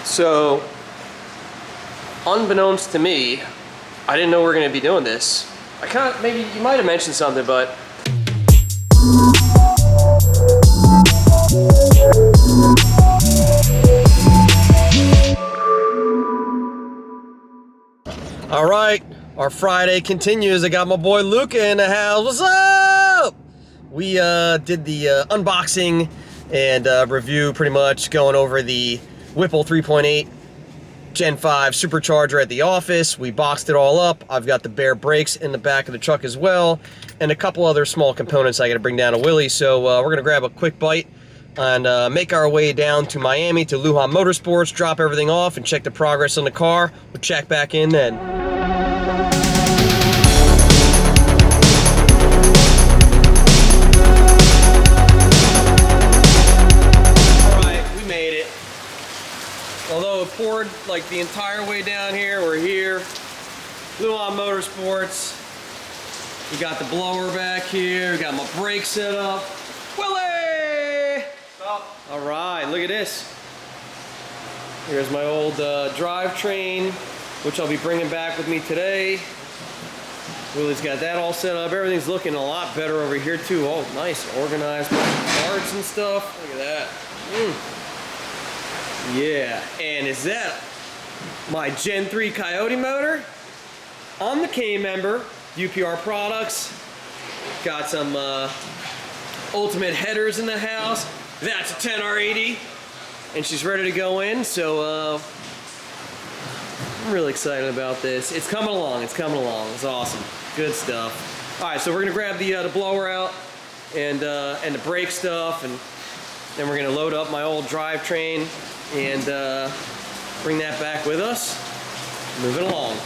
So, unbeknownst to me, I didn't know we were going to be doing this. Maybe you might have mentioned something, but all right, our Friday continues. I got my boy Luca in the house. What's up? We did the unboxing and review, pretty much going over the Whipple 3.8 Gen 5 Supercharger at the office. We boxed it all up. I've got the bare brakes in the back of the truck as well, and a couple other small components I got to bring down to Willy. So we're gonna grab a quick bite and make our way down to Miami to Lujan Motorsports, drop everything off, and check the progress on the car. We'll check back in then. Although it poured like the entire way down here, we're here. Lujan Motorsports. We got the blower back here. We got my brake set up. Willy! Stop. All right, look at this. Here's my old drivetrain, which I'll be bringing back with me today. Willy's got that all set up. Everything's looking a lot better over here too. Oh, nice, organized parts and stuff. Look at that. Yeah, and is that my Gen 3 Coyote motor on the K member, UPR products. Got some ultimate headers in the house. That's a 10R80, and she's ready to go in. So I'm really excited about this. It's coming along. It's coming along. It's awesome. Good stuff. All right, so we're gonna grab the blower out and the brake stuff, and then we're gonna load up my old drivetrain and bring that back with us. Moving along.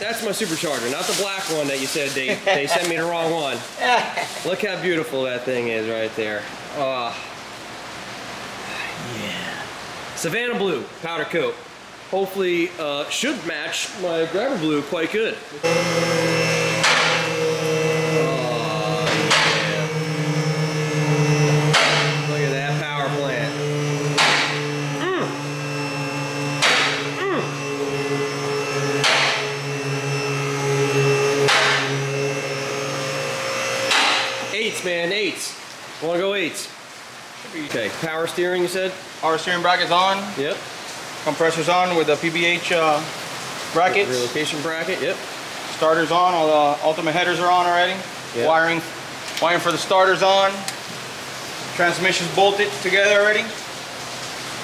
That's my Supercharger, not the black one that you said they sent me the wrong one. Look how beautiful that thing is right there. Yeah. Savannah blue, powder coat. Hopefully should match my grabber blue quite good. Man, eights. Wanna go eights? Okay, power steering, you said? Power steering bracket's on. Yep. Compressor's on with the PBH brackets. Relocation bracket, yep. Starter's on, all the ultimate headers are on already. Yep. Wiring for the starter's on. Transmission's bolted together already.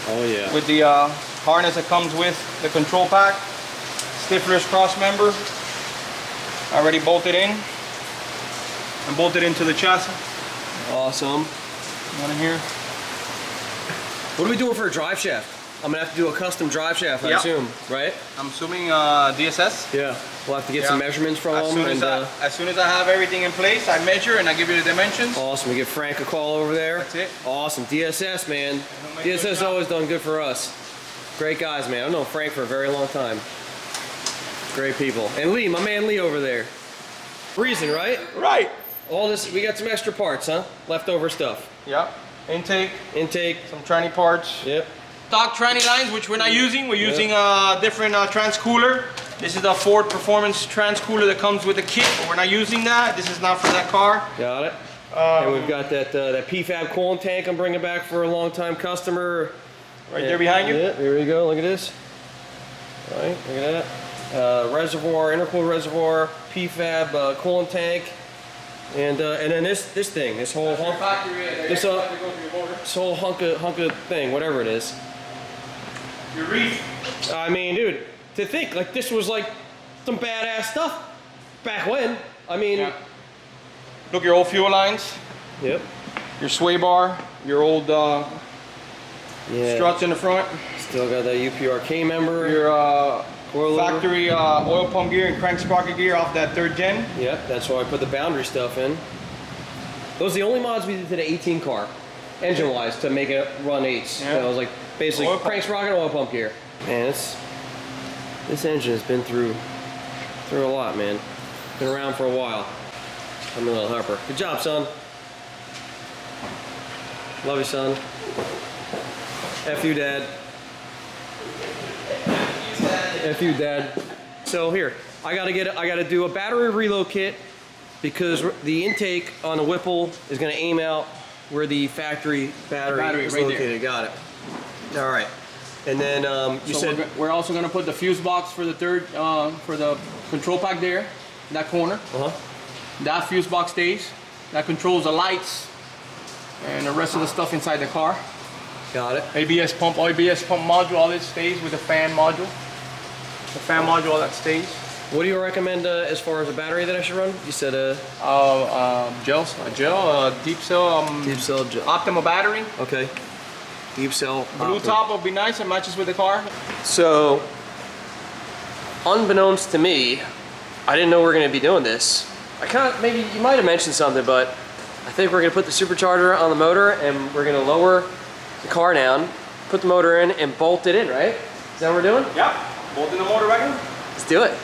Oh yeah. With the harness that comes with the control pack. Stifler's cross member. Already bolted in. And bolted into the chassis. Awesome. One in here. What are we doing for a drive shaft? I'm gonna have to do a custom drive shaft, I assume, right? I'm assuming DSS. Yeah. We'll have to get some measurements from them. As soon as I have everything in place, I measure and I give you the dimensions. Awesome. We give Frank a call over there. That's it. Awesome. DSS, man. DSS always done good for us. Great guys, man. I've known Frank for a very long time. Great people. And Lee, my man Lee over there. Reason, right? Right. All this, we got some extra parts, huh? Leftover stuff. Yep. Intake, some tranny parts. Yep. Stock tranny lines, which we're not using. We're using a different trans cooler. This is the Ford Performance trans cooler that comes with the kit, but we're not using that. This is not for that car. Got it. And we've got that PFAB coolant tank I'm bringing back for a long-time customer. Right there behind you. Yeah, here we go. Look at this. All right, look at that. Reservoir, intercooled reservoir, PFAB coolant tank. And then this thing, this whole hunk, this whole hunk of thing, whatever it is. Your reef. I mean, dude, to think like this was like some badass stuff back when. I mean, look, your old fuel lines. Yep. Your sway bar, your old struts in the front. Still got that UPR member. Your factory oil pump gear and crank sprocket gear off that 3rd gen. Yep, that's why I put the boundary stuff in. Those are the only mods we did to the 18 car, engine-wise, to make it run 8s. Yeah. So it was like basically crank sprocket oil pump gear. Man, this engine has been through a lot, man. Been around for a while. I'm a little helper. Good job, son. Love you, son. F you, Dad. F you, Dad. So here, I gotta do a battery reload kit because the intake on the Whipple is gonna aim out where the factory battery is right located. there. Got it. All right. And then you said we're also gonna put the fuse box for the third, for the control pack there, in that corner. That fuse box stays. That controls the lights and the rest of the stuff inside the car. Got it. ABS pump module, all this stays with the fan module. The fan module, all that stays. What do you recommend as far as a battery that I should run? You said deep cell, deep cell gel. Optima battery. Okay. Deep cell. Blue top will be nice, it matches with the car. So, unbeknownst to me, I didn't know we were going to be doing this. Maybe you might have mentioned something, but I think we're going to put the supercharger on the motor and we're going to lower the car down, put the motor in, and bolt it in, right? Is that what we're doing? Yep. Bolting the motor back in. Let's do it.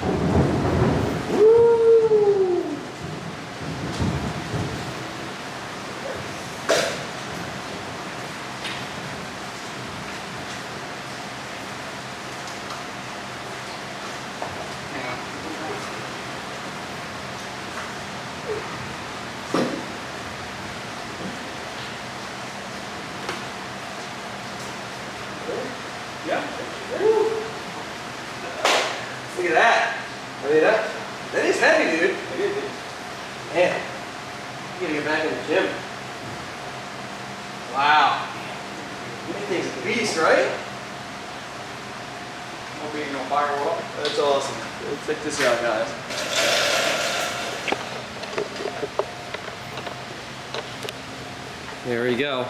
Yeah. Look at that. I mean, that is heavy, dude. It is. Man, you gotta get back in the gym. Wow. That thing's a beast, right? No being no firewall. That's awesome. Let's check this out, guys. There we go.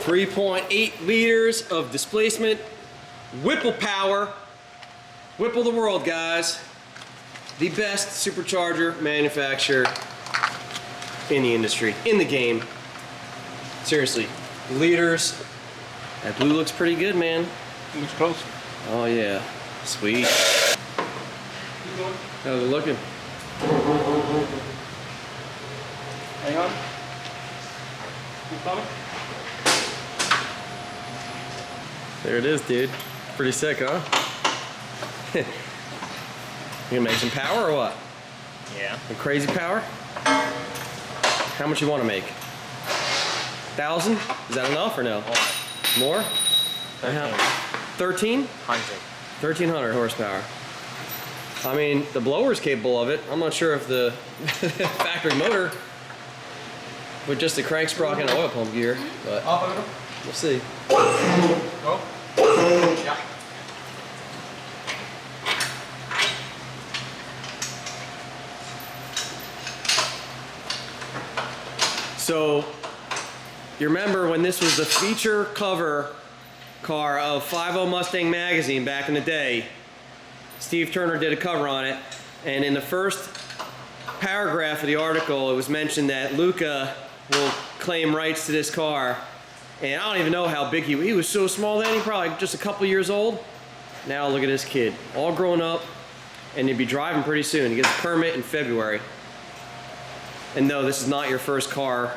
3.8 liters of displacement. Whipple power. Whipple the world, guys. The best supercharger manufacturer in the industry, in the game. Seriously, liters. That blue looks pretty good, man. Looks close. Oh yeah, sweet. How's it looking? Hang on. Keep coming. There it is, dude. Pretty sick, huh? You gonna make some power or what? Yeah. Some crazy power? How much you want to make? 1,000? Is that enough or no? More? 13? 1,300 horsepower. I mean, the blower's capable of it. I'm not sure if the factory motor with just a crank sprocket and oil pump gear, but we'll see. Go. Yeah. So, you remember when this was the feature cover car of 50 Mustang magazine back in the day? Steve Turner did a cover on it, and in the first paragraph of the article, it was mentioned that Luca will claim rights to this car. And I don't even know how big he was so small then, he probably just a couple years old. Now look at this kid, all grown up, and he'd be driving pretty soon. He gets a permit in February. And no, this is not your first car.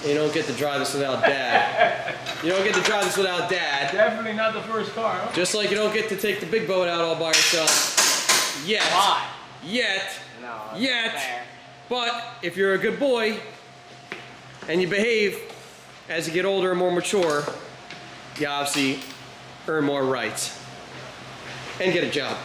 You don't get to drive this without Dad. You don't get to drive this without Dad. Definitely not the first car, huh? Just like you don't get to take the big boat out all by yourself. Yet. Why? Yet. No, Yet. fair. But if you're a good boy and you behave as you get older and more mature, you obviously earn more rights and get a job.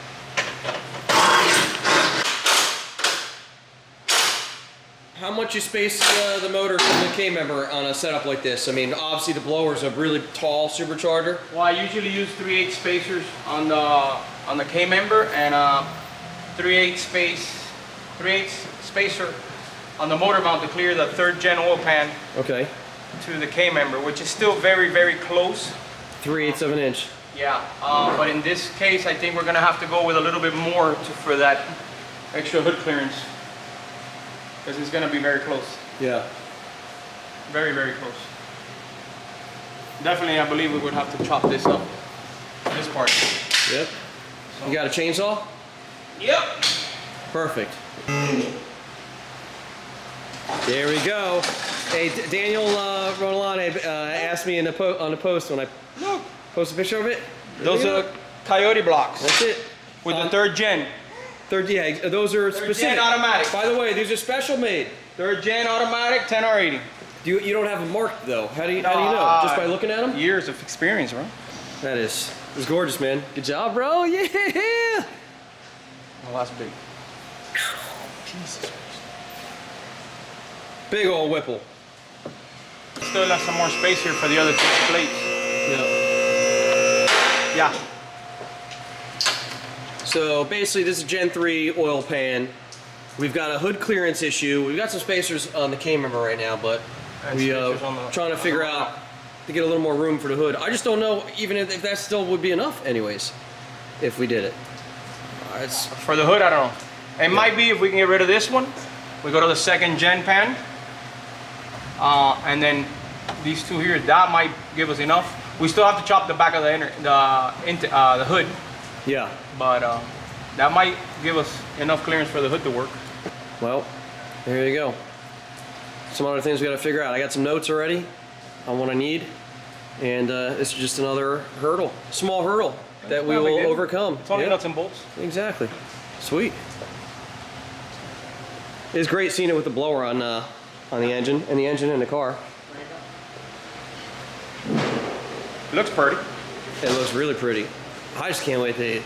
How much you space the motor from the K-member on a setup like this? I mean, obviously the blower's a really tall supercharger. Well, I usually use 3/8 spacers on the K-member and 3/8 spacer on the motor mount to clear the 3rd gen oil pan. Okay. To the K-member, which is still very, very close. 3/8 of an inch. Yeah, but in this case, I think we're gonna have to go with a little bit more for that extra hood clearance, because it's gonna be very close. Yeah. Very, very close. Definitely, I believe we would have to chop this up, this part. Yep. You got a chainsaw? Yep. Perfect. There we go. Hey, Daniel Ronalane asked me on the post when I posted a picture of it. Those Coyote blocks. That's it. With the third gen. Yeah, those are specific. Gen automatic. By the way, these are special made. Third gen automatic, 10R80. You don't have them marked though. How do you know? Just by looking at them? Years of experience, bro. That is gorgeous, man. Good job, bro. Yeah. Oh, that's big. Jesus Christ. Big old Whipple. Still have some more space here for the other 2 plates. Yeah. Yeah. So basically, this is Gen 3 oil pan. We've got a hood clearance issue. We've got some spacers on the K-member right now, but we're trying to figure out to get a little more room for the hood. I just don't know even if that still would be enough anyways, if we did it. For the hood, I don't know. It might be if we can get rid of this one. We go to the 2nd gen pan. And then these 2 here, that might give us enough. We still have to chop the back of the hood. Yeah. But that might give us enough clearance for the hood to work. Well, there you go. Some other things we got to figure out. I got some notes already on what I need, and it's just another hurdle, small hurdle that we will overcome. It's only nuts and bolts. Exactly. Sweet. It's great seeing it with the blower on the engine and the engine in the car. It looks pretty. It looks really pretty. I just can't wait to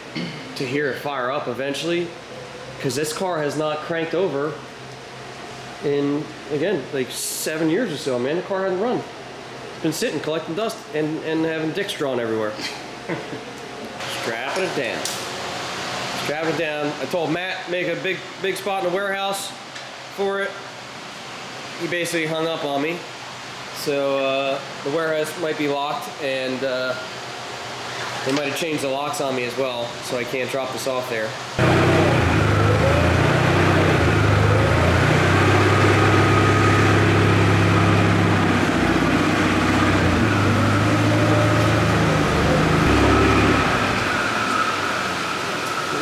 hear it fire up eventually, because this car has not cranked over in, again, like 7 years or so, man. The car hasn't run. It's been sitting, collecting dust, and having dicks drawn everywhere. Strapping it down. Strapping it down. I told Matt, make a big spot in the warehouse for it. He basically hung up on me. So the warehouse might be locked, and they might have changed the locks on me as well, so I can't drop this off there.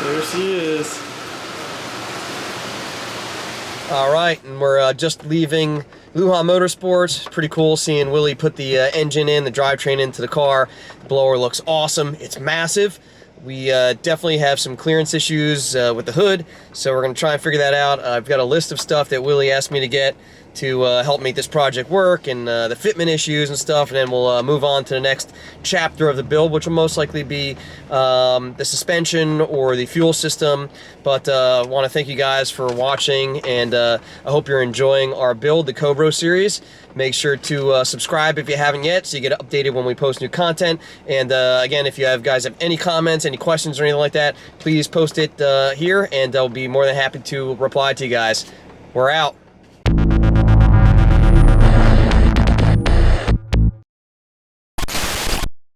There she is. All right, and we're just leaving Lujan Motorsports. Pretty cool seeing Willie put the engine in, the drivetrain into the car. The blower looks awesome. It's massive. We definitely have some clearance issues with the hood, so we're going to try and figure that out. I've got a list of stuff that Willie asked me to get to help make this project work, and the fitment issues and stuff, and then we'll move on to the next chapter of the build, which will most likely be the suspension or the fuel system. But I want to thank you guys for watching, and I hope you're enjoying our build, the Cobro series. Make sure to subscribe if you haven't yet, so you get updated when we post new content. And again, if you guys have any comments, any questions or anything like that, please post it here, and I'll be more than happy to reply to you guys. We're out.